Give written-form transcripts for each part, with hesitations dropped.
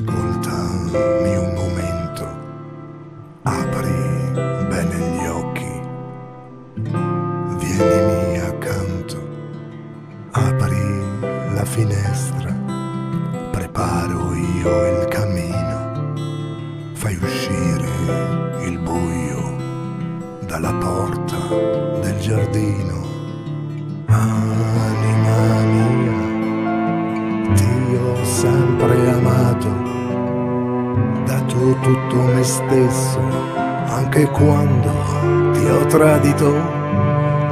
ascoltami un momento, apri bene gli occhi, vienimi accanto, apri la finestra, preparo io il cammino, fai uscire il buio dalla porta del giardino. Anima mia, ti ho sempre amato, dato tutto me stesso, anche quando ti ho tradito.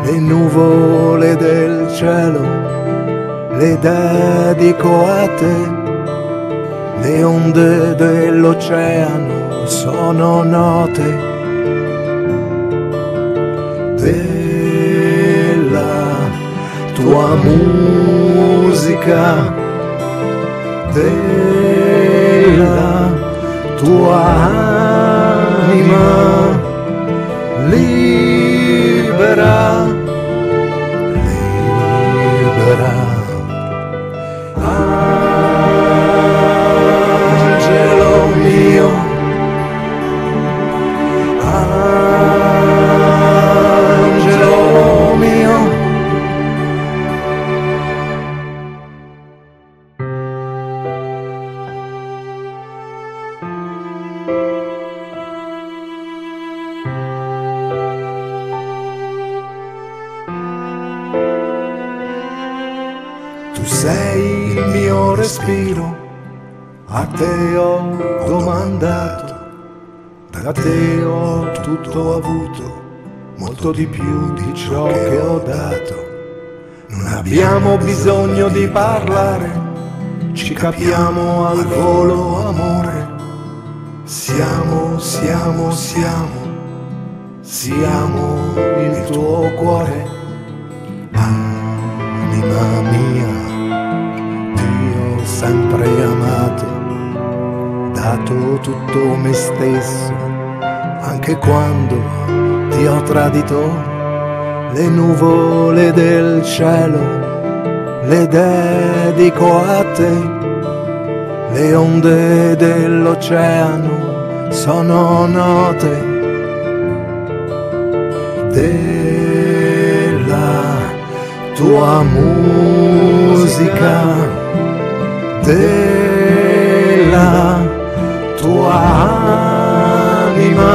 Le nuvole del cielo le dedico a te, le onde dell'oceano sono note della tua musica, della tua anima libera, libera. Angelo mio, angelo mio. Tu sei il mio respiro, a te ho domandato, da te ho tutto avuto, molto di più di ciò che ho dato. Non abbiamo bisogno di parlare, ci capiamo al volo, amore. Siamo, siamo, siamo, siamo il tuo cuore. Anima mia, sempre amato, dato tutto me stesso, anche quando ti ho tradito. Le nuvole del cielo le dedico a te, le onde dell'oceano sono note della tua musica, della tua anima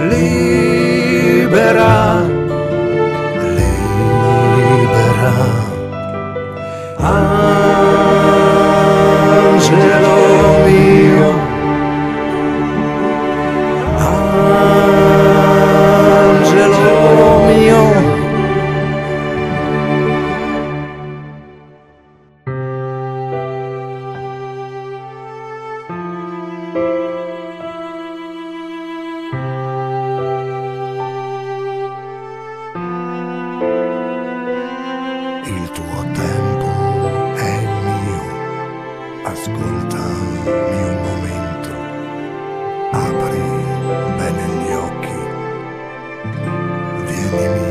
libera, libera. Angelo mio, angelo mio. Il tuo tempo è il mio, ascoltami un momento, apri bene gli occhi, vienimi